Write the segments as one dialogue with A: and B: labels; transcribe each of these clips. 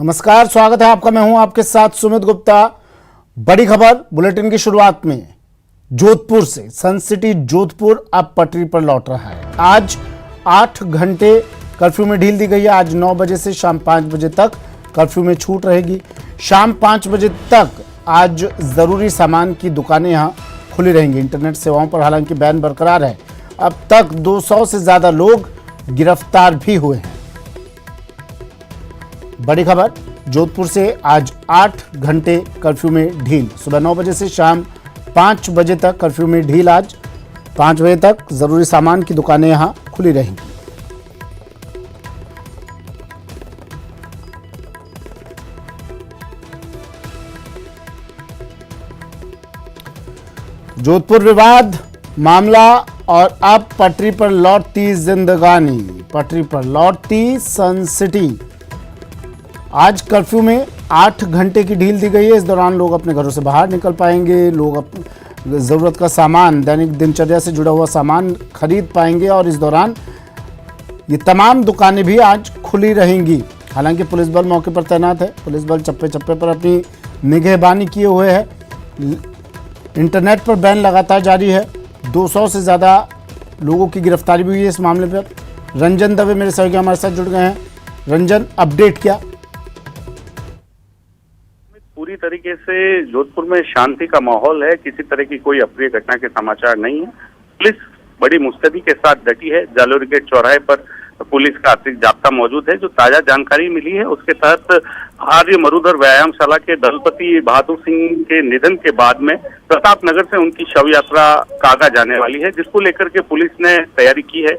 A: नमस्कार, स्वागत है आपका। मैं हूं आपके साथ सुमित गुप्ता। बड़ी खबर बुलेटिन की शुरुआत में जोधपुर से। सन सिटी जोधपुर अब पटरी पर लौट रहा है। आज 8 घंटे कर्फ्यू में ढील दी गई है। आज 9 बजे से शाम 5 बजे तक कर्फ्यू में छूट रहेगी। शाम 5 बजे तक आज जरूरी सामान की दुकानें यहां खुली रहेंगी। इंटरनेट सेवाओं पर हालांकि बैन बरकरार है। अब तक 200 से ज्यादा लोग गिरफ्तार भी हुए हैं। बड़ी खबर जोधपुर से। आज 8 घंटे कर्फ्यू में ढील। सुबह 9 बजे से शाम 5 बजे तक कर्फ्यू में ढील। आज 5 बजे तक जरूरी सामान की दुकानें यहां खुली रहेंगी। जोधपुर विवाद मामला और अब पटरी पर लौटती जिंदगानी। पटरी पर लौटती सन सिटी। आज कर्फ्यू में 8 घंटे की ढील दी गई है। इस दौरान लोग अपने घरों से बाहर निकल पाएंगे। लोग ज़रूरत का सामान, दैनिक दिनचर्या से जुड़ा हुआ सामान खरीद पाएंगे और इस दौरान ये तमाम दुकानें भी आज खुली रहेंगी। हालांकि पुलिस बल मौके पर तैनात है। पुलिस बल चप्पे चप्पे पर अपनी निगहबानी किए हुए है। इंटरनेट पर बैन लगातार जारी है। 200 से ज़्यादा लोगों की गिरफ्तारी भी हुई है इस मामले पर। रंजन दवे मेरे सहयोगी हमारे साथ जुड़ गए हैं। रंजन, अपडेट क्या?
B: पूरी तरीके से जोधपुर में शांति का माहौल है। किसी तरह की कोई अप्रिय घटना के समाचार नहीं है। पुलिस बड़ी मुस्तैदी के साथ डटी है। जालोरी गेट चौराहे पर पुलिस का अतिरिक्त जाब्ता मौजूद है। जो ताजा जानकारी मिली है उसके तहत आर्य मरुधर व्यायामशाला के दलपति बहादुर सिंह के निधन के बाद में प्रताप नगर से उनकी शव यात्रा कागा जाने वाली है, जिसको लेकर के पुलिस ने तैयारी की है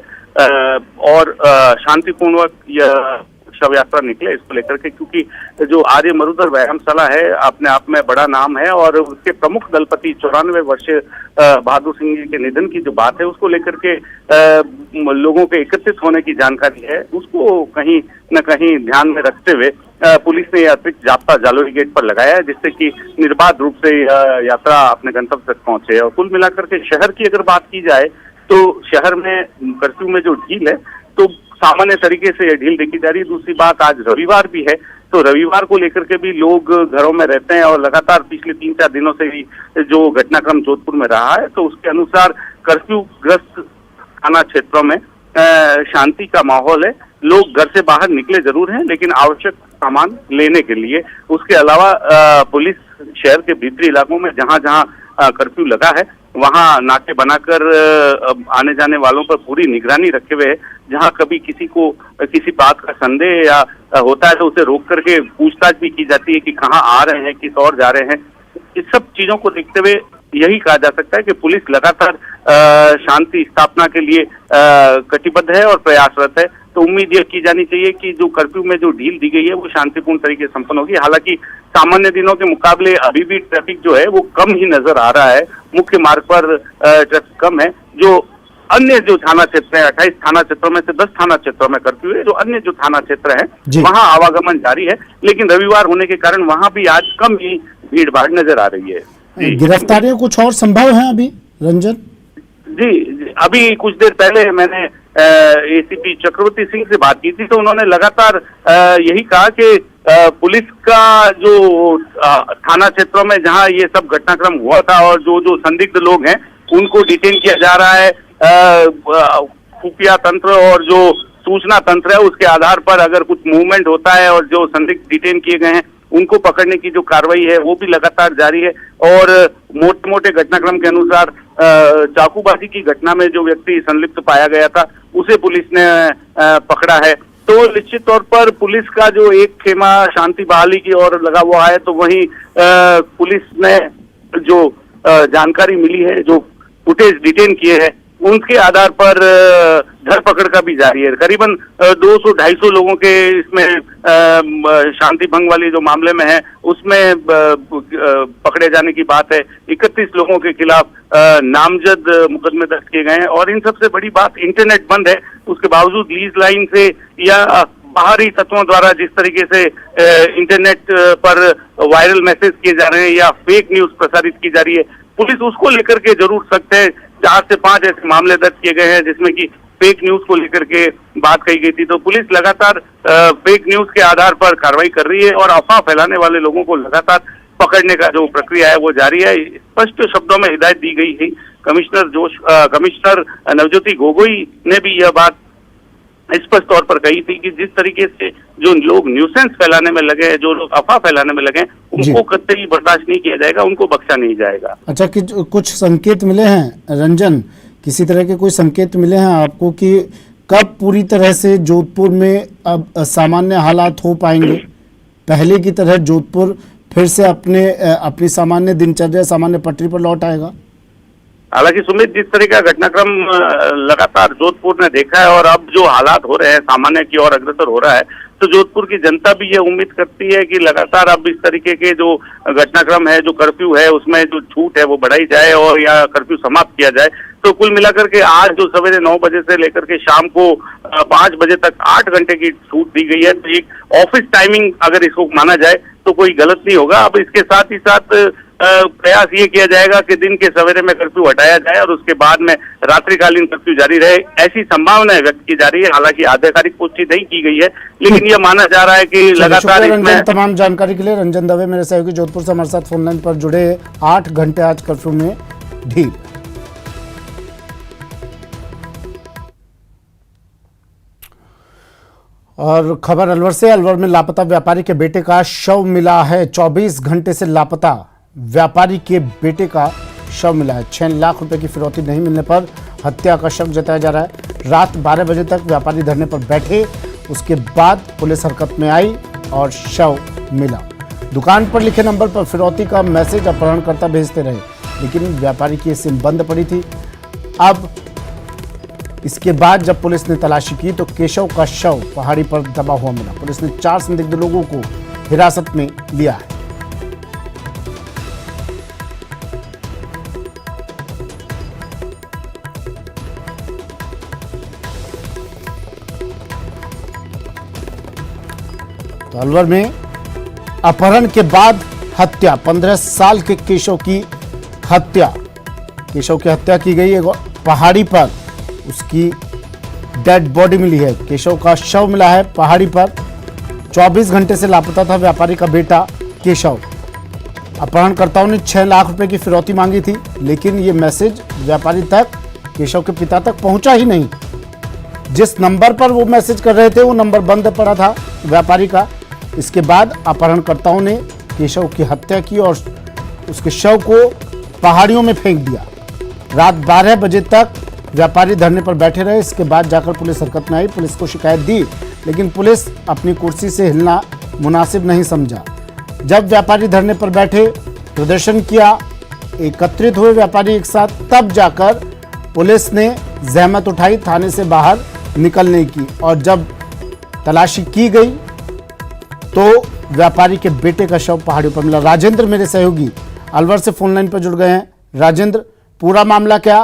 B: और शांतिपूर्वक शव यात्रा निकले इसको लेकर के, क्योंकि जो आर्य मरुधर व्यायामशाला है अपने आप में बड़ा नाम है और उसके प्रमुख दलपति 94 वर्षीय बहादुर सिंह जी के निधन की जो बात है उसको लेकर के लोगों के एकत्रित होने की जानकारी है। उसको कहीं न कहीं ध्यान में रखते हुए पुलिस ने अतिरिक्त जाब्ता जालोरी गेट पर लगाया है, जिससे कि निर्बाध रूप से यात्रा अपने गंतव्य तक पहुंचे। और कुल मिलाकर के शहर की अगर बात की जाए तो शहर में कर्फ्यू में जो ढील है तो सामान्य तरीके से ये ढील देखी जा रही है। दूसरी बात, आज रविवार भी है तो रविवार को लेकर के भी लोग घरों में रहते हैं और लगातार पिछले 3-4 दिनों से ही जो घटनाक्रम जोधपुर में रहा है तो उसके अनुसार कर्फ्यू ग्रस्त थाना क्षेत्रों में शांति का माहौल है। लोग घर से बाहर निकले जरूर हैं लेकिन आवश्यक सामान लेने के लिए। उसके अलावा पुलिस शहर के भीतरी इलाकों में जहां जहां कर्फ्यू लगा है वहां नाके बनाकर आने जाने वालों पर पूरी निगरानी रखे हुए है। जहां कभी किसी को किसी बात का संदेह या होता है तो उसे रोक करके पूछताछ भी की जाती है कि कहाँ आ रहे हैं, किस ओर जा रहे हैं। इस सब चीजों को देखते हुए यही कहा जा सकता है कि पुलिस लगातार शांति स्थापना के लिए कटिबद्ध है और प्रयासरत है। तो उम्मीद यह की जानी चाहिए कि जो कर्फ्यू में जो ढील दी गई है वो शांतिपूर्ण तरीके से संपन्न होगी। हालांकि सामान्य दिनों के मुकाबले अभी भी ट्रैफिक जो है वो कम ही नजर आ रहा है। मुख्य मार्ग पर ट्रैफिक कम है। जो अन्य जो थाना क्षेत्र है, 28 थाना क्षेत्रों में से 10 थाना क्षेत्रों में कर्फ्यू है। जो अन्य जो थाना क्षेत्र है वहां आवागमन जारी है, लेकिन रविवार होने के कारण वहां भी आज कम ही भीड़ भाड़ नजर आ रही है।
A: गिरफ्तारियां कुछ और संभव है अभी, रंजन?
B: जी, अभी कुछ देर पहले मैंने एसीपी चक्रवर्ती सिंह से बात की थी तो उन्होंने लगातार यही कहा कि पुलिस का जो थाना क्षेत्रों में जहां ये सब घटनाक्रम हुआ था और जो संदिग्ध लोग हैं उनको डिटेन किया जा रहा है। खुफिया तंत्र और जो सूचना तंत्र है उसके आधार पर अगर कुछ मूवमेंट होता है और जो संदिग्ध डिटेन किए गए हैं उनको पकड़ने की जो कार्रवाई है वो भी लगातार जारी है। और मोटे मोटे घटनाक्रम के अनुसार चाकूबाजी की घटना में जो व्यक्ति संलिप्त पाया गया था उसे पुलिस ने पकड़ा है। तो निश्चित तौर पर पुलिस का जो एक खेमा शांति बहाली की ओर लगा हुआ है, तो वहीं पुलिस ने जो जानकारी मिली है, जो फुटेज डिटेन किए हैं उनके आधार पर धरपकड़ का भी जारी है। करीबन 200-250 लोगों के इसमें शांति भंग वाली जो मामले में है उसमें पकड़े जाने की बात है। 31 लोगों के खिलाफ नामजद मुकदमे दर्ज किए गए हैं। और इन सबसे बड़ी बात, इंटरनेट बंद है, उसके बावजूद लीज लाइन से या बाहरी तत्वों द्वारा जिस तरीके से इंटरनेट पर वायरल मैसेज किए जा रहे हैं या फेक न्यूज प्रसारित की जा रही है, पुलिस उसको लेकर के जरूर सख्त है। 4 से 5 ऐसे मामले दर्ज किए गए हैं जिसमें कि फेक न्यूज को लेकर के बात कही गई थी। तो पुलिस लगातार फेक न्यूज के आधार पर कार्रवाई कर रही है और अफवाह फैलाने वाले लोगों को लगातार पकड़ने का जो प्रक्रिया है वो जारी है। स्पष्ट शब्दों में हिदायत दी गई है। कमिश्नर नवज्योति गोगोई ने भी यह बात स्पष्ट तौर पर कही थी कि जिस तरीके से जो लोग न्यूसेंस फैलाने में लगे हैं, जो लोग अफवाह फैलाने में लगे हैं, उनको कतई बर्दाश्त नहीं किया जाएगा, उनको बख्शा नहीं जाएगा।
A: अच्छा, कि कुछ संकेत मिले हैं रंजन, किसी तरह के कोई संकेत मिले हैं आपको कि कब पूरी तरह से जोधपुर में अब सामान्य हालात हो पाएंगे, पहले की तरह जोधपुर फिर से अपनी सामान्य दिनचर्या, सामान्य पटरी पर लौट आएगा?
B: हालांकि सुमित, जिस तरह का घटनाक्रम लगातार जोधपुर ने देखा है और अब जो हालात हो रहे हैं सामान्य की ओर अग्रसर हो रहा है, तो जोधपुर की जनता भी ये उम्मीद करती है कि लगातार अब इस तरीके के जो घटनाक्रम है, जो कर्फ्यू है, उसमें जो छूट है वो बढ़ाई जाए और या कर्फ्यू समाप्त किया जाए। तो कुल मिलाकर के आज जो सवेरे 9 बजे से लेकर के शाम को 5 बजे तक 8 घंटे की छूट दी गई है। तो एक ऑफिस टाइमिंग अगर इसको माना जाए तो कोई गलत नहीं होगा। अब इसके साथ ही साथ प्रयास ये किया जाएगा कि दिन के सवेरे में कर्फ्यू हटाया जाए और उसके बाद में रात्रिकालीन कर्फ्यू जारी रहे, ऐसी संभावना व्यक्त की जा रही है। हालांकि आधिकारिक पुष्टि नहीं की गई है, लेकिन यह माना जा रहा है कि लगातार इसमें।
A: तमाम जानकारी के लिए रंजन दवे मेरे सहयोगी जोधपुर से हमारे साथ फोन लाइन पर जुड़े। 8 घंटे आज कर्फ्यू में ढील। और खबर अलवर से, अलवर में लापता व्यापारी के बेटे का शव मिला है। 24 घंटे से लापता व्यापारी के बेटे का शव मिला है। 6 लाख रुपए की फिरौती नहीं मिलने पर हत्या का शक जताया जा रहा है। रात 12 बजे तक व्यापारी धरने पर बैठे, उसके बाद पुलिस हरकत में आई और शव मिला। दुकान पर लिखे नंबर पर फिरौती का मैसेज अपहरणकर्ता भेजते रहे, लेकिन व्यापारी की सिम बंद पड़ी थी। अब इसके बाद जब पुलिस ने तलाशी की तो केशव का शव पहाड़ी पर दबा हुआ मिला। पुलिस ने 4 संदिग्ध लोगों को हिरासत में लिया है। तो अलवर में अपहरण के बाद हत्या, 15 साल के केशव की हत्या। केशव की हत्या की गई है पहाड़ी पर, उसकी डेड बॉडी मिली है। केशव का शव मिला है पहाड़ी पर। 24 घंटे से लापता था व्यापारी का बेटा केशव। अपहरणकर्ताओं ने 6 लाख रुपए की फिरौती मांगी थी, लेकिन ये मैसेज व्यापारी तक, केशव के पिता तक पहुंचा ही नहीं। जिस नंबर पर वो मैसेज कर रहे थे वो नंबर बंद पड़ा था व्यापारी का। इसके बाद अपहरणकर्ताओं ने केशव की हत्या की और उसके शव को पहाड़ियों में फेंक दिया। रात 12 बजे तक व्यापारी धरने पर बैठे रहे। इसके बाद जाकर पुलिस हरकत में आई, पुलिस को शिकायत दी, लेकिन पुलिस अपनी कुर्सी से हिलना मुनासिब नहीं समझा। जब व्यापारी धरने पर बैठे, प्रदर्शन किया, एकत्रित हुए व्यापारी एक साथ, तब जाकर पुलिस ने जहमत उठाई थाने से बाहर निकलने की। और जब तलाशी की गई तो व्यापारी के बेटे का शव पहाड़ियों पर मिला। राजेंद्र मेरे सहयोगी अलवर से फोन लाइन पर जुड़ गए हैं। राजेंद्र, पूरा मामला क्या,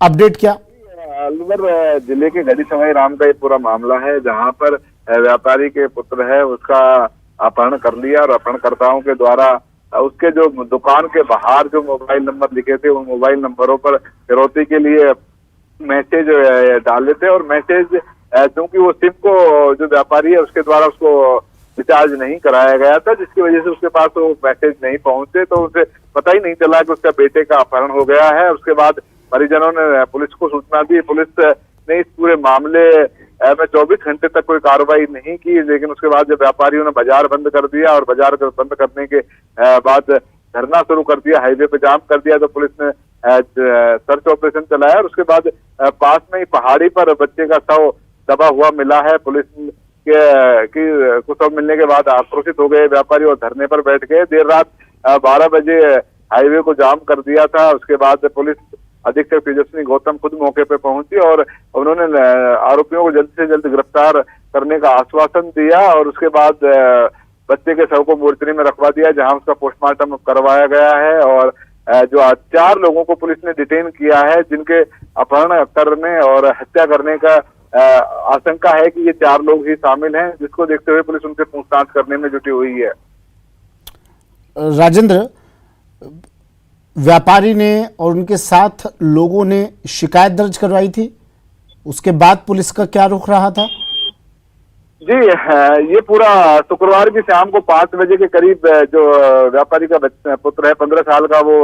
A: अपडेट क्या?
C: अलवर जिले के गढ़ी सवाई राम का ये पूरा मामला है, जहां पर व्यापारी के पुत्र है उसका अपहरण कर लिया और अपहरणकर्ताओं के द्वारा उसके जो दुकान के बाहर जो मोबाइल नंबर लिखे थे उन मोबाइल नंबरों पर फिरौती के लिए मैसेज डाले थे। और मैसेज क्योंकि वो सिम को जो व्यापारी है उसके द्वारा उसको रिचार्ज नहीं कराया गया था, जिसकी वजह से उसके पास वो मैसेज नहीं पहुंचे, तो उसे पता ही नहीं चला कि उसका बेटे का अपहरण हो गया है। उसके बाद परिजनों ने पुलिस को सूचना दी। पुलिस ने इस पूरे मामले में 24 घंटे तक कोई कार्रवाई नहीं की, लेकिन उसके बाद जब व्यापारियों ने बाजार बंद कर दिया और बाजार बंद करने के बाद धरना शुरू कर दिया, हाईवे पे जाम कर दिया, तो पुलिस ने सर्च ऑपरेशन चलाया और उसके बाद पास में ही पहाड़ी पर बच्चे का शव दबा हुआ मिला है। पुलिस को शव मिलने के बाद आक्रोशित हो गए व्यापारी और धरने पर बैठ गए। देर रात 12 बजे हाईवे को जाम कर दिया था। उसके बाद पुलिस अधीक्षक तेजस्वी गौतम खुद मौके पे पहुंची और उन्होंने आरोपियों को जल्द से जल्द गिरफ्तार करने का आश्वासन दिया और उसके बाद बच्चे के शव को मोर्चरी में रखवा दिया, जहां उसका पोस्टमार्टम करवाया गया है। और जो 4 लोगों को पुलिस ने डिटेन किया है, जिनके अपहरण करने और हत्या करने का आशंका है कि ये 4 लोग ही शामिल हैं, जिसको देखते हुए पुलिस उनसे पूछताछ करने में जुटी हुई है।
A: राजेंद्र, व्यापारी ने और उनके साथ लोगों ने शिकायत दर्ज करवाई थी? उसके बाद पुलिस का क्या रुख रहा था?
C: जी, ये पूरा शुक्रवार की शाम को 5 बजे के करीब जो व्यापारी का पुत्र है, 15 साल का वो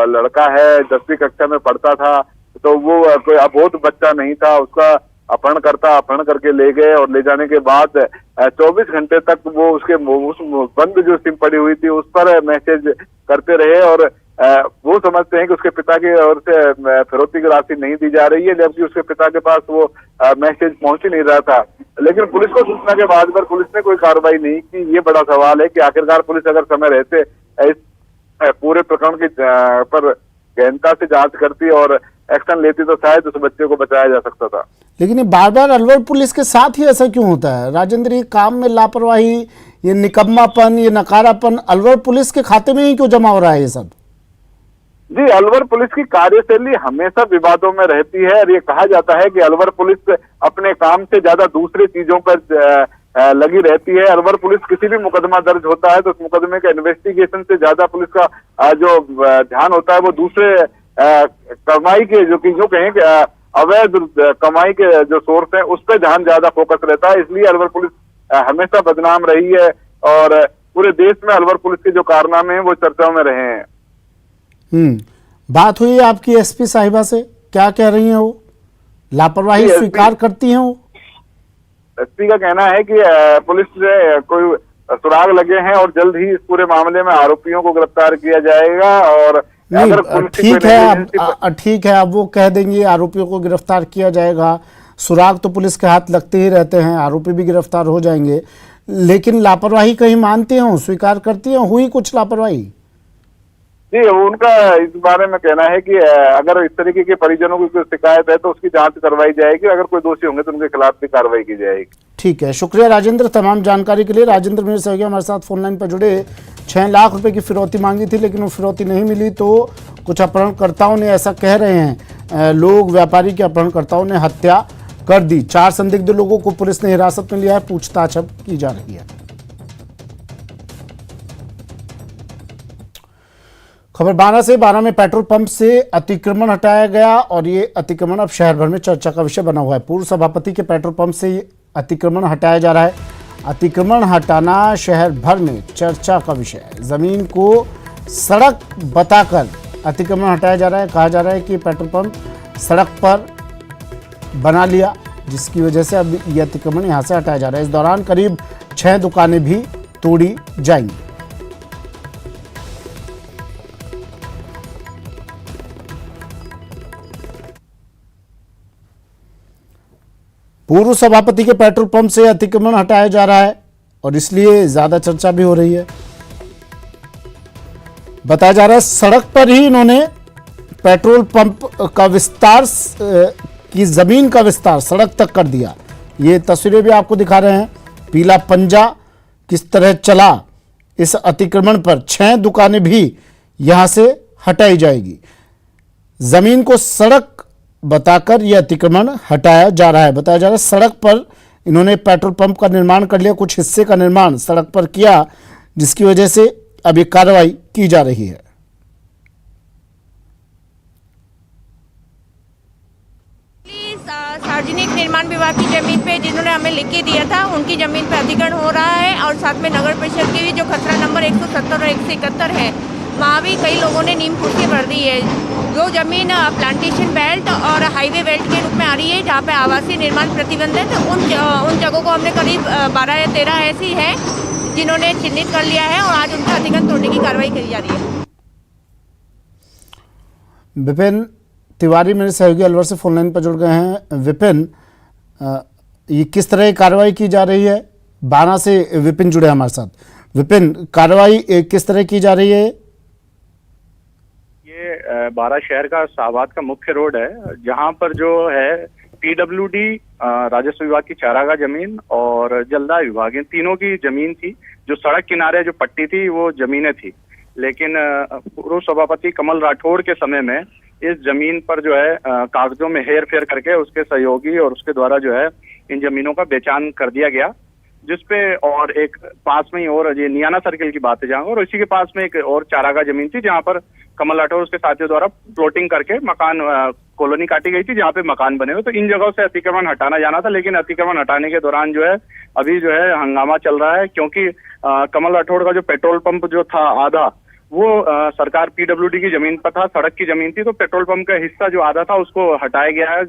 C: लड़का है, 10वीं कक्षा में पढ़ता था। तो वो कोई अबोध बच्चा नहीं था, उसका अपहरण करके ले गए और ले जाने के बाद 24 घंटे तक वो उसके उस बंद जो सिम पड़ी हुई थी उस पर मैसेज करते रहे। और वो समझते हैं कि उसके पिता की ओर से फिरौती की राशि नहीं दी जा रही है, जबकि उसके पिता के पास वो मैसेज पहुंच ही नहीं रहा था। लेकिन पुलिस को सूचना के बाद पर पुलिस ने कोई कार्रवाई नहीं की। ये बड़ा सवाल है कि आखिरकार पुलिस अगर समय रहते इस पूरे प्रकरण की पर गहनता से जांच करती और एक्शन लेती तो शायद उस बच्चे को बचाया जा सकता था।
A: लेकिन ये बार बार अलवर पुलिस के साथ ही ऐसा क्यों होता है राजेंद्र? ये काम में लापरवाही, ये निकम्मापन, ये नकारापन अलवर पुलिस के खाते में ही क्यों जमा हो रहा है ये सब?
C: जी, अलवर पुलिस की कार्यशैली हमेशा विवादों में रहती है और ये कहा जाता है कि अलवर पुलिस अपने काम से ज्यादा दूसरी चीजों पर लगी रहती है। अलवर पुलिस किसी भी मुकदमा दर्ज होता है तो उस मुकदमे का इन्वेस्टिगेशन से ज्यादा पुलिस का जो ध्यान होता है वो दूसरे कमाई के जो कहें कि अवैध कमाई के जो सोर्स है उस पर ध्यान ज्यादा फोकस रहता है। इसलिए अलवर पुलिस हमेशा बदनाम रही है और पूरे देश में अलवर पुलिस के जो कारनामे हैं वो चर्चाओं में रहे हैं।
A: बात हुई आपकी एसपी साहिबा से, क्या कह रही हैं वो? लापरवाही स्वीकार करती हैं वो?
C: एसपी का कहना है कि पुलिस से कोई सुराग लगे हैं और जल्द ही इस पूरे मामले में आरोपियों को गिरफ्तार किया जाएगा। और
A: ठीक है, अब वो कह देंगे आरोपियों को गिरफ्तार किया जाएगा, सुराग तो पुलिस के हाथ लगते ही रहते हैं, आरोपी भी गिरफ्तार हो जाएंगे। लेकिन लापरवाही कहीं मानती हूँ, स्वीकार करती हैं हुई कुछ लापरवाही?
C: जी, उनका इस बारे में कहना है कि अगर इस तरीके के परिजनों की कोई शिकायत है तो उसकी जांच करवाई जाएगी, अगर कोई दोषी होंगे तो उनके खिलाफ भी कार्रवाई की जाएगी।
A: ठीक है, शुक्रिया राजेंद्र तमाम जानकारी के लिए। राजेंद्र मेरे सहयोगी हमारे साथ फोन लाइन पर जुड़े। 6 लाख रुपए की फिरौती मांगी थी लेकिन वो फिरौती नहीं मिली तो कुछ अपहरणकर्ताओं ने, ऐसा कह रहे हैं लोग, व्यापारी के अपहरणकर्ताओं ने हत्या कर दी। 4 संदिग्ध लोगों को पुलिस ने हिरासत में लिया है, पूछताछ अब की जा रही है। खबर 12 से 12 में पेट्रोल पंप से अतिक्रमण हटाया गया और ये अतिक्रमण अब शहर भर में चर्चा का विषय बना हुआ है। पूर्व सभापति के पेट्रोल पंप से अतिक्रमण हटाया जा रहा है। अतिक्रमण हटाना शहर भर में चर्चा का विषय है। जमीन को सड़क बताकर अतिक्रमण हटाया जा रहा है। कहा जा रहा है कि पेट्रोल पंप सड़क पर बना लिया, जिसकी वजह से अब ये अतिक्रमण यहाँ से हटाया जा रहा है। इस दौरान करीब 6 दुकानें भी तोड़ी जाएंगी। पूर्व सभापति के पेट्रोल पंप से अतिक्रमण हटाया जा रहा है और इसलिए ज्यादा चर्चा भी हो रही है। बताया जा रहा है सड़क पर ही इन्होंने पेट्रोल पंप का विस्तार की जमीन का विस्तार सड़क तक कर दिया। ये तस्वीरें भी आपको दिखा रहे हैं, पीला पंजा किस तरह चला इस अतिक्रमण पर। 6 दुकानें भी यहां से हटाई जाएगी। जमीन को सड़क बताकर यह अतिक्रमण हटाया जा रहा है। बताया जा रहा है सड़क पर इन्होंने पेट्रोल पंप का निर्माण कर लिया, कुछ हिस्से का निर्माण सड़क पर किया, जिसकी वजह से अब ये कार्रवाई की जा रही है।
D: सार्वजनिक निर्माण विभाग की जमीन पे जिन्होंने हमें लिख के दिया था उनकी जमीन पे अधिग्रहण हो रहा है और साथ में नगर परिषद की भी जो खसरा नंबर 170 और 171 है वहाँ भी कई लोगों ने नींव फूट के भर दी है। जो जमीन प्लांटेशन बेल्ट और हाईवे बेल्ट के रूप में आ रही है जहाँ पे आवासीय निर्माण प्रतिबंध है, तो उन जगहों को हमने करीब 12 या 13 ऐसी है जिन्होंने चिन्हित कर लिया है और आज उनका अधिग्रहण तोड़ने की कार्रवाई की जा रही है।
A: विपिन तिवारी मेरे सहयोगी अलवर से फोन लाइन पर जुड़ गए हैं। विपिन, ये किस तरह की कार्रवाई की जा रही है? 12 से विपिन जुड़े हमारे साथ। विपिन, कार्रवाई किस तरह की जा रही है?
E: ये 12 शहर का शाहबाद का मुख्य रोड है जहां पर जो है पीडब्ल्यूडी, राजस्व विभाग की चारागाह जमीन और जलदाय विभाग, इन तीनों की जमीन थी। जो सड़क किनारे जो पट्टी थी वो जमीनें थी, लेकिन पूर्व सभापति कमल राठौड़ के समय में इस जमीन पर जो है कागजों में हेर फेर करके उसके सहयोगी और उसके द्वारा जो है इन जमीनों का बेचान कर दिया गया। जिसपे और एक पास में ही और ये नियाना सर्किल की बात है जहाँ, और इसी के पास में एक और चारागाह जमीन थी जहाँ पर कमल राठौर और उसके साथियों द्वारा प्लॉटिंग करके मकान कॉलोनी काटी गई थी जहाँ पे मकान बने हुए। तो इन जगहों से अतिक्रमण हटाना जाना था, लेकिन अतिक्रमण हटाने के दौरान जो है अभी जो है हंगामा चल रहा है, क्योंकि कमल राठौर का जो पेट्रोल पंप जो था आधा, वो सरकार पीडब्ल्यूडी की जमीन पर था, सड़क की जमीन थी, तो पेट्रोल पंप का हिस्सा जो आधा था उसको हटाया गया है।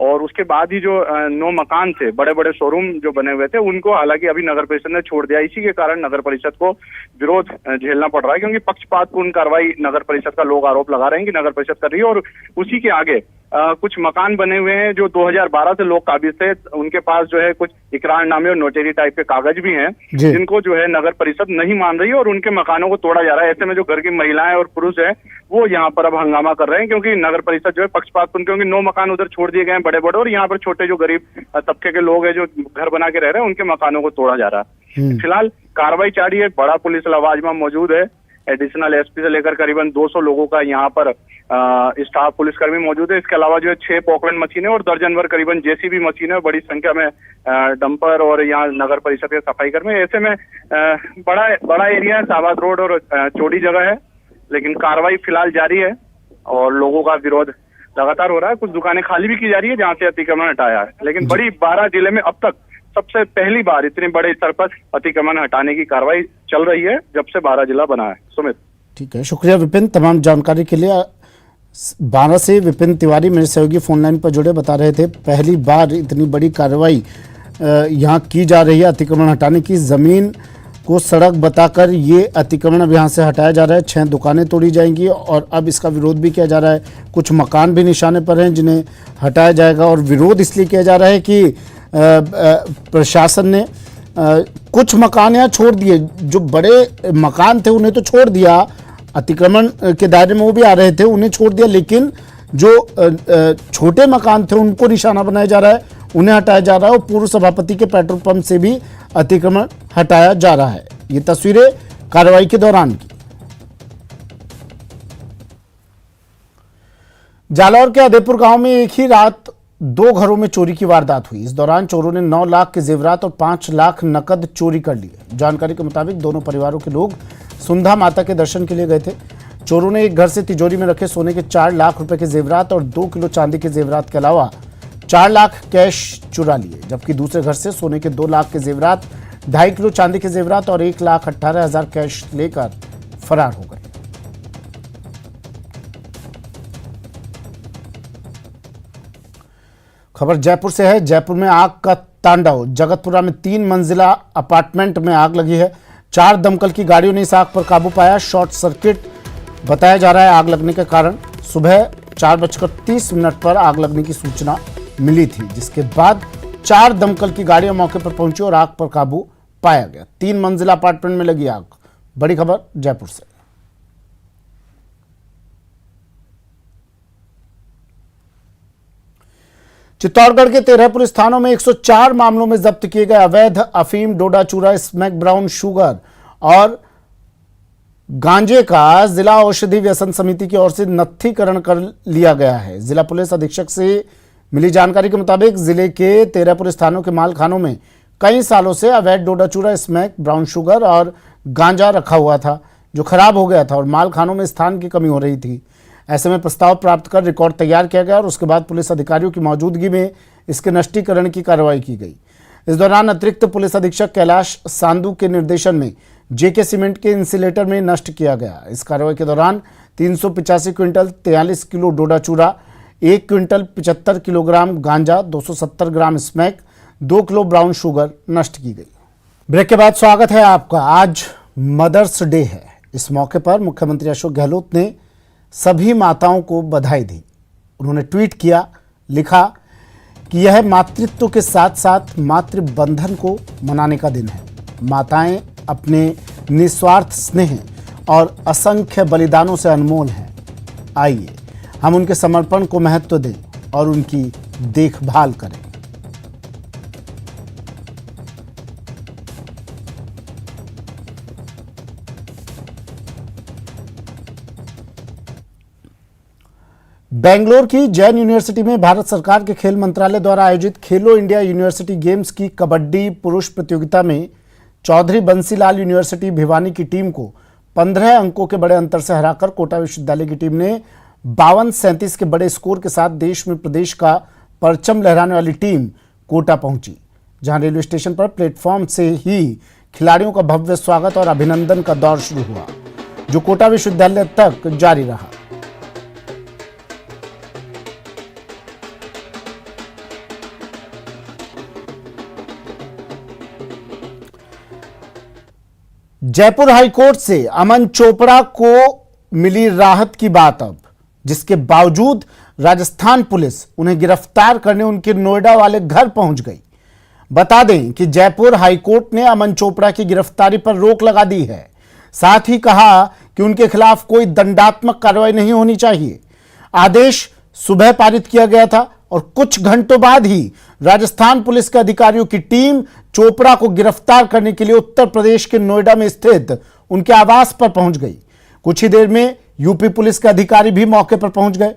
E: और उसके बाद ही जो 9 मकान थे, बड़े बड़े शोरूम जो बने हुए थे, उनको हालांकि अभी नगर परिषद ने छोड़ दिया। इसी के कारण नगर परिषद को विरोध झेलना पड़ रहा है, क्योंकि पक्षपातपूर्ण कार्रवाई नगर परिषद का लोग आरोप लगा रहे हैं कि नगर परिषद कर रही है। और उसी के आगे कुछ मकान बने हुए हैं जो 2012 से लोग काबिज थे, उनके पास जो है कुछ इकरारनामे और नोटरी टाइप के कागज भी हैं, जिनको जो है नगर परिषद नहीं मान रही है और उनके मकानों को तोड़ा जा रहा है। ऐसे में जो घर की महिलाएं और पुरुष है वो यहाँ पर अब हंगामा कर रहे हैं, क्योंकि नगर परिषद जो है पक्षपातपूर्ण, क्योंकि 9 मकान उधर छोड़ दिए गए हैं बड़े बड़े, और यहाँ पर छोटे जो गरीब तबके के लोग हैं जो घर बना के रह रहे हैं, उनके मकानों को तोड़ा जा रहा है। फिलहाल कार्रवाई जारी है, बड़ा पुलिस लवाजमा मौजूद है, एडिशनल एसपी से लेकर करीबन 200 लोगों का यहाँ पर स्टाफ पुलिसकर्मी मौजूद है। इसके अलावा जो है 6 पॉकलैंड मशीनें और दर्जन भर करीबन जेसीबी मशीनें, बड़ी संख्या में डंपर और यहाँ नगर परिषद के सफाई कर्मी। ऐसे में बड़ा एरिया है, शाहबाद रोड और चौड़ी जगह है, लेकिन कार्रवाई फिलहाल जारी है और लोगों का विरोध लगातार हो रहा है। कुछ दुकानें खाली भी की जा रही है जहाँ से अतिक्रमण हटाया है, लेकिन बड़ी 12 जिले में अब तक सबसे पहली बार इतने बड़े स्तर पर अतिक्रमण हटाने की कार्रवाई चल रही है जब से 12 जिला बना है। सुमित, ठीक
A: है, शुक्रिया विपिन तमाम जानकारी के लिए। 12 से विपिन तिवारी मेरे सहयोगी फोन लाइन पर जुड़े, बता रहे थे पहली बार इतनी बड़ी कार्रवाई यहाँ की जा रही है अतिक्रमण हटाने की। जमीन को सड़क बताकर ये अतिक्रमण अब यहाँ से हटाया जा रहा है। 6 दुकानें तोड़ी जाएंगी और अब इसका विरोध भी किया जा रहा है। कुछ मकान भी निशाने पर हैं जिन्हें हटाया जाएगा, और विरोध इसलिए किया जा रहा है कि प्रशासन ने कुछ मकान यहाँ छोड़ दिए। जो बड़े मकान थे उन्हें तो छोड़ दिया, अतिक्रमण के दायरे में वो भी आ रहे थे, उन्हें छोड़ दिया, लेकिन जो छोटे मकान थे उनको निशाना बनाया जा रहा है, उन्हें हटाया जा रहा है। और पूर्व सभापति के पेट्रोल पंप से भी अतिक्रमण हटाया जा रहा है। ये तस्वीरें कार्रवाई के दौरान की। जालौर के अदेपुर गांव में एक ही रात 2 घरों में चोरी की वारदात हुई। इस दौरान चोरों ने 9 लाख के जेवरात और 5 लाख नकद चोरी कर लिए। जानकारी के मुताबिक दोनों परिवारों के लोग सुंधा माता के दर्शन के लिए गए थे। चोरों ने एक घर से तिजोरी में रखे सोने के 4 लाख रुपए के जेवरात और 2 किलो चांदी के जेवरात के अलावा 4 लाख कैश चुरा लिए, जबकि दूसरे घर से सोने के 2 लाख के जेवरात, 2.5 किलो चांदी के जेवरात और 1,18,000 कैश लेकर फरार हो गए। खबर जयपुर से है। जयपुर में आग का तांडव। जगतपुरा में 3 मंजिला अपार्टमेंट में आग लगी है। 4 दमकल की गाड़ियों ने इस आग पर काबू पाया। शॉर्ट सर्किट बताया जा रहा है आग लगने के कारण। सुबह 4:30 पर आग लगने की सूचना मिली थी, जिसके बाद 4 दमकल की गाड़ियां मौके पर पहुंची और आग पर काबू पाया गया। 3 मंजिला अपार्टमेंट में लगी आग। बड़ी खबर जयपुर से। चित्तौड़गढ़ के 13 पुलिस थानों में 104 मामलों में जब्त किए गए अवैध अफीम, डोडा चूरा, स्मैक ब्राउन शुगर और गांजे का जिला औषधि व्यसन समिति की ओर से नत्थीकरण कर लिया गया है। जिला पुलिस अधीक्षक से मिली जानकारी के मुताबिक जिले के 13 पुलिस थानों के मालखानों में कई सालों से अवैध डोडा चूरा, स्मैक ब्राउन शुगर और गांजा रखा हुआ था, जो खराब हो गया था और मालखानों में स्थान की कमी हो रही थी। ऐसे में प्रस्ताव प्राप्त कर रिकॉर्ड तैयार किया गया और उसके बाद पुलिस अधिकारियों की मौजूदगी में इसके नष्टीकरण की कार्रवाई की गई। इस दौरान अतिरिक्त पुलिस अधीक्षक कैलाश सांधु के निर्देशन में जेके सीमेंट के इंसिलेटर में नष्ट किया गया। इस कार्रवाई के दौरान 385 क्विंटल 43 किलो डोडा चूरा, 1 क्विंटल 75 किलोग्राम गांजा, 270 gram smack, 2 kilo brown sugar नष्ट की गई। ब्रेक के बाद स्वागत है आपका। आज मदर्स डे है। इस मौके पर मुख्यमंत्री अशोक गहलोत ने सभी माताओं को बधाई दी। उन्होंने ट्वीट किया, लिखा कि यह मातृत्व के साथ साथ मातृ बंधन को मनाने का दिन है। माताएं अपने निस्वार्थ स्नेह और असंख्य बलिदानों से अनमोल हैं। आइए हम उनके समर्पण को महत्व दें और उनकी देखभाल करें। बेंगलोर की जैन यूनिवर्सिटी में भारत सरकार के खेल मंत्रालय द्वारा आयोजित खेलो इंडिया यूनिवर्सिटी गेम्स की कबड्डी पुरुष प्रतियोगिता में चौधरी बंसीलाल यूनिवर्सिटी भिवानी की टीम को 15 अंकों के बड़े अंतर से हराकर कोटा विश्वविद्यालय की टीम ने 52-37 के बड़े स्कोर के साथ देश में प्रदेश का परचम लहराने वाली टीम कोटा पहुंची, जहां रेलवे स्टेशन पर प्लेटफॉर्म से ही खिलाड़ियों का भव्य स्वागत और अभिनंदन का दौर शुरू हुआ, जो कोटा विश्वविद्यालय तक जारी रहा। जयपुर हाईकोर्ट से अमन चोपड़ा को मिली राहत की बात अब, जिसके बावजूद राजस्थान पुलिस उन्हें गिरफ्तार करने उनके नोएडा वाले घर पहुंच गई। बता दें कि जयपुर हाईकोर्ट ने अमन चोपड़ा की गिरफ्तारी पर रोक लगा दी है। साथ ही कहा कि उनके खिलाफ कोई दंडात्मक कार्रवाई नहीं होनी चाहिए। आदेश सुबह पारित किया गया था और कुछ घंटों बाद ही राजस्थान पुलिस के अधिकारियों की टीम चोपड़ा को गिरफ्तार करने के लिए उत्तर प्रदेश के नोएडा में स्थित उनके आवास पर पहुंच गई। कुछ ही देर में यूपी पुलिस के अधिकारी भी मौके पर पहुंच गए।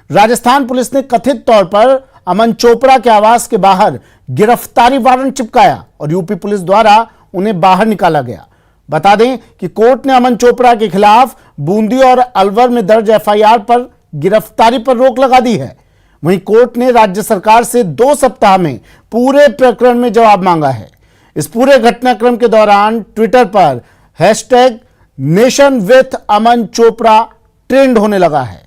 A: राजस्थान पुलिस ने कथित तौर पर अमन चोपड़ा के आवास के बाहर गिरफ्तारी वारंट चिपकाया और यूपी पुलिस द्वारा उन्हें बाहर निकाला गया। बता दें कि कोर्ट ने अमन चोपड़ा के खिलाफ बूंदी और अलवर में दर्ज एफआईआर पर गिरफ्तारी पर रोक लगा दी है। वहीं कोर्ट ने राज्य सरकार से 2 सप्ताह में पूरे प्रकरण में जवाब मांगा है। इस पूरे घटनाक्रम के दौरान ट्विटर पर #nation with Aman Chopra trend होने लगा है।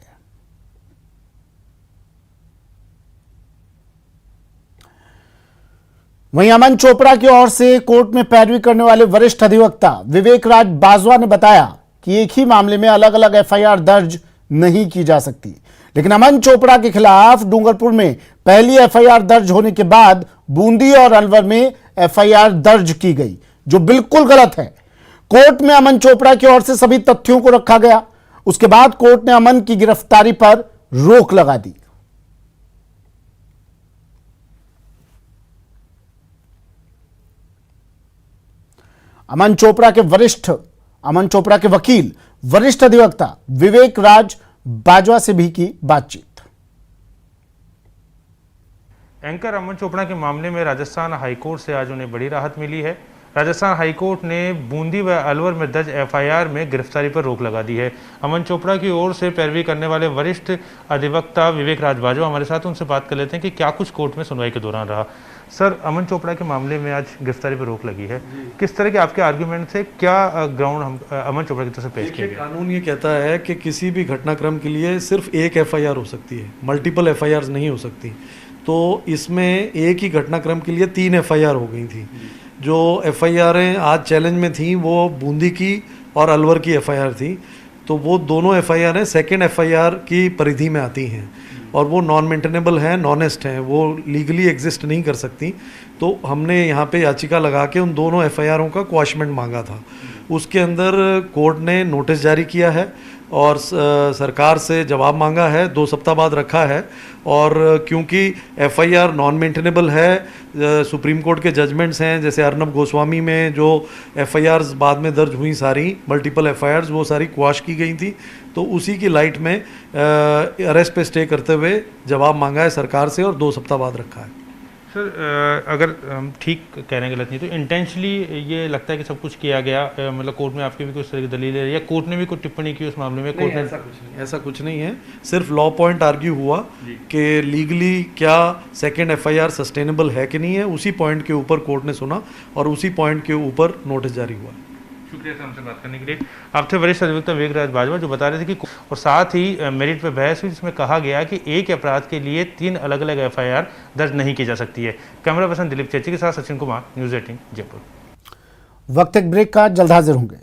A: वहीं अमन चोपड़ा की ओर से कोर्ट में पैरवी करने वाले वरिष्ठ अधिवक्ता विवेक राज बाजवा ने बताया कि एक ही मामले में अलग अलग एफआईआर दर्ज नहीं की जा सकती, लेकिन अमन चोपड़ा के खिलाफ डूंगरपुर में पहली एफआईआर दर्ज होने के बाद बूंदी और अलवर में एफआईआर दर्ज की गई, जो बिल्कुल गलत है। कोर्ट में अमन चोपड़ा की ओर से सभी तथ्यों को रखा गया। उसके बाद कोर्ट ने अमन की गिरफ्तारी पर रोक लगा दी। अमन चोपड़ा के वकील वरिष्ठ अधिवक्ता विवेक राज बाजवा से भी की बातचीत।
F: एंकर अमन चोपड़ा के मामले में राजस्थान हाईकोर्ट से आज उन्हें बड़ी राहत मिली है। राजस्थान हाईकोर्ट ने बूंदी व अलवर में दर्ज एफआईआर में गिरफ्तारी पर रोक लगा दी है। अमन चोपड़ा की ओर से पैरवी करने वाले वरिष्ठ अधिवक्ता विवेक राज बाजवा हमारे साथ, उनसे बात कर लेते हैं कि क्या कुछ कोर्ट में सुनवाई के दौरान रहा। सर, अमन चोपड़ा के मामले में आज गिरफ्तारी पर रोक लगी है, किस तरह के आपके आर्गुमेंट थे, क्या ग्राउंड हम अमन चोपड़ा की तरफ से पेश किया गया?
G: कानून ये कहता है कि किसी भी घटनाक्रम के लिए सिर्फ एक एफआईआर हो सकती है, मल्टीपल एफआईआर नहीं हो सकती। तो इसमें एक ही घटनाक्रम के लिए 3 एफआईआर हो गई थी। जो एफआईआरें आज चैलेंज में थी वो बूंदी की और अलवर की एफआईआर थी। तो वो दोनों एफआईआरें सेकेंड एफआईआर की परिधि में आती हैं और वो नॉन मेंटेनेबल हैं, नॉनेस्ट हैं, वो लीगली एग्जिस्ट नहीं कर सकती। तो हमने यहाँ पे याचिका लगा के उन दोनों एफआईआरों का क्वाशमेंट मांगा था। उसके अंदर कोर्ट ने नोटिस जारी किया है और सरकार से जवाब मांगा है, 2 सप्ताह बाद रखा है। और क्योंकि एफआईआर नॉन मेंटेनेबल है, सुप्रीम कोर्ट के जजमेंट्स हैं, जैसे अर्नब गोस्वामी में जो एफआईआर्स बाद में दर्ज हुई सारी मल्टीपल एफआईआर्स, वो सारी क्वाश की गई थी। तो उसी की लाइट में अरेस्ट पे स्टे करते हुए जवाब मांगा है सरकार से और 2 सप्ताह बाद रखा है।
F: सर, अगर हम ठीक कह रहे हैं, गलत नहीं, तो इंटेंशनली ये लगता है कि सब कुछ किया गया, मतलब कोर्ट में आपकी भी कुछ तरह की दलील है या कोर्ट ने भी कुछ टिप्पणी की उस मामले में? कोर्ट ने
G: ऐसा कुछ नहीं है। सिर्फ लॉ पॉइंट आर्ग्यू हुआ कि लीगली क्या सेकेंड एफआईआर सस्टेनेबल है कि नहीं है, उसी पॉइंट के ऊपर कोर्ट ने सुना और उसी पॉइंट के ऊपर नोटिस जारी हुआ।
F: शुक्रिया सर हमसे बात करने के लिए। आप थे वरिष्ठ अधिवक्ता विवेक राज बाजवा, जो बता रहे थे कि और साथ ही मेरिट पर बहस हुई, जिसमें कहा गया कि एक अपराध के लिए 3 अलग अलग एफआईआर दर्ज नहीं की जा सकती है। कैमरा पर्सन दिलीप चेची के साथ सचिन कुमार, न्यूज़ 18 जयपुर।
A: वक्त एक ब्रेक का, जल्द हाजिर होंगे।